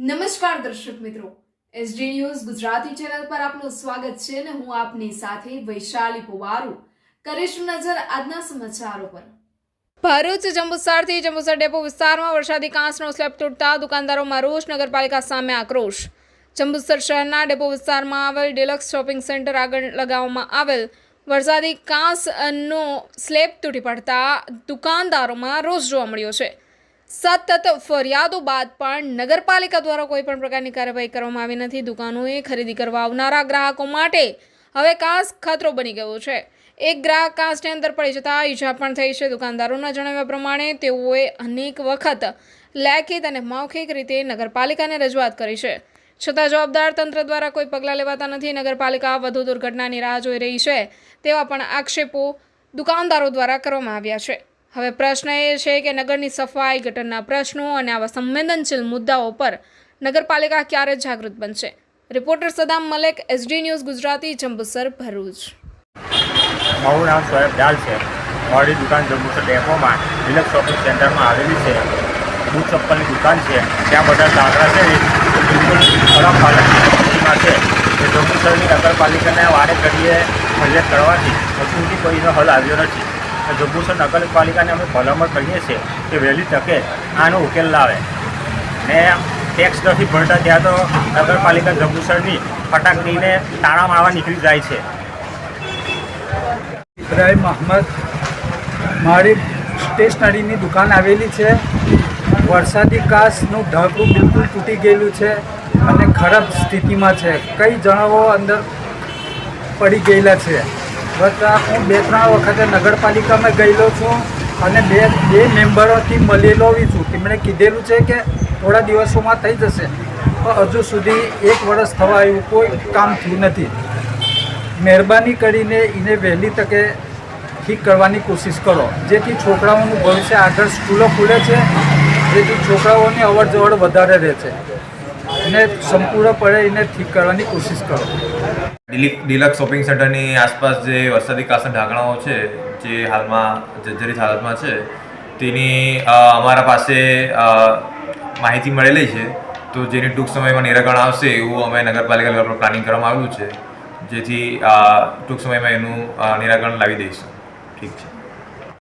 નમસ્કાર દર્શક મિત્રો, એસડી ન્યૂઝ ગુજરાતી ચેનલ પર આપનું સ્વાગત છે અને હું આપની સાથે વૈશાલી પોવારુ કરીશું નજર આજના સમાચારો પર। ભરૂચ જંબુસરથી જંબુસર ડેપો વિસ્તારમાં વરસાદી કાંસનો સ્લેબ તૂટતા દુકાનદારોમાં રોષ, નગરપાલિકા સામે આક્રોશ। જંબુસર શહેરના ડેપો વિસ્તારમાં આવેલ ડિલક્સ શોપિંગ સેન્ટર આગળ લગાવવામાં આવેલ વરસાદી કાંસનો સ્લેબ તૂટી પડતા દુકાનદારોમાં રોષ જોવા મળ્યો છે। સતત ફરિયાદો બાદ પણ નગરપાલિકા દ્વારા કોઈ પણ પ્રકારની કાર્યવાહી કરવામાં આવી નથી। દુકાનોએ ખરીદી કરવા આવનારા ગ્રાહકો માટે હવે કાંસ ખતરો બની ગયો છે। એક ગ્રાહક કાંસની અંદર પડી જતા ઈજા પણ થઈ છે। દુકાનદારોના જણાવ્યા પ્રમાણે તેઓએ અનેક વખત લેખિત અને મૌખિક રીતે નગરપાલિકાને રજૂઆત કરી છે, છતાં જવાબદાર તંત્ર દ્વારા કોઈ પગલાં લેવાતા નથી। નગરપાલિકા વધુ દુર્ઘટનાની રાહ જોઈ રહી છે તેવા પણ આક્ષેપો દુકાનદારો દ્વારા કરવામાં આવ્યા છે। હવે પ્રશ્ન એ છે કે નગરની સફાઈ, ગટરના પ્રશ્નો અને આવા સંવેદનશીલ મુદ્દાઓ પર નગરપાલિકા ક્યારે જાગૃત બનશે। Reporter Saddam Malek, SD news Gujarati, Jambusar, Bharuch. મારું નામ સોએબ ડાલ છે। મારી દુકાન જંબુસર ડેપોમાં ડિલક્સ શોપિંગ સેન્ટરમાં આવેલી છે। બૂટ ચપ્પલની દુકાન છે। ત્યાં બધા દાદરા છે એ બિલકુલ ખરાબ હાલતમાં છે। એ જંબુસરની નગરપાલિકાને વારે ઘડીએ ફરિયાદ કરવાથી હજુ સુધી કોઈનો હલ આવ્યો નથી। જંબુસર નગરપાલિકાને અમે ભલામણ કરીએ છીએ કે વહેલી તકે આનો ઉકેલ લાવે ને ટેક્સ નથી ભરતા ત્યાં તો નગરપાલિકા જંબુસરની ફટાકડીને તાળા મારવા નીકળી જાય છે। ઇબ્રાહિમ અહમદ, મારી સ્ટેશનરીની દુકાન આવેલી છે। વરસાદી કાંસનું ઢાંકણું બિલકુલ તૂટી ગયેલું છે અને ખરાબ સ્થિતિમાં છે। કઈ જણાવો અંદર પડી ગયેલા છે। હું 2-3 વખતે નગરપાલિકામાં ગયેલો છું અને બે મેમ્બરોથી મળેલો છું। તેમણે કીધેલું છે કે થોડા દિવસોમાં થઈ જશે, પણ હજુ સુધી 1 વર્ષ થવા આવ્યું, કોઈ કામ થયું નથી। મહેરબાની કરીને એને વહેલી તકે ઠીક કરવાની કોશિશ કરો, જેથી છોકરાઓનું ભવિષ્ય, આગળ સ્કૂલો ખુલે છે, જેથી છોકરાઓની અવર જવર વધારે રહે છે અને સંપૂર્ણપણે એને ઠીક કરવાની કોશિશ કરો। ડિલક્સ શોપિંગ સેન્ટરની આસપાસ જે વરસાદી કાંસના ઢાંકણાઓ છે જે હાલમાં જર્જરિત હાલતમાં છે, તેની અમારા પાસે માહિતી મળેલી છે, તો જેની ટૂંક સમયમાં નિરાકરણ આવશે એવું અમે નગરપાલિકા દ્વારા પ્લાનિંગ કરવામાં આવ્યું છે, જેથી ટૂંક સમયમાં એનું નિરાકરણ લાવી દઈશું। ઠીક છે।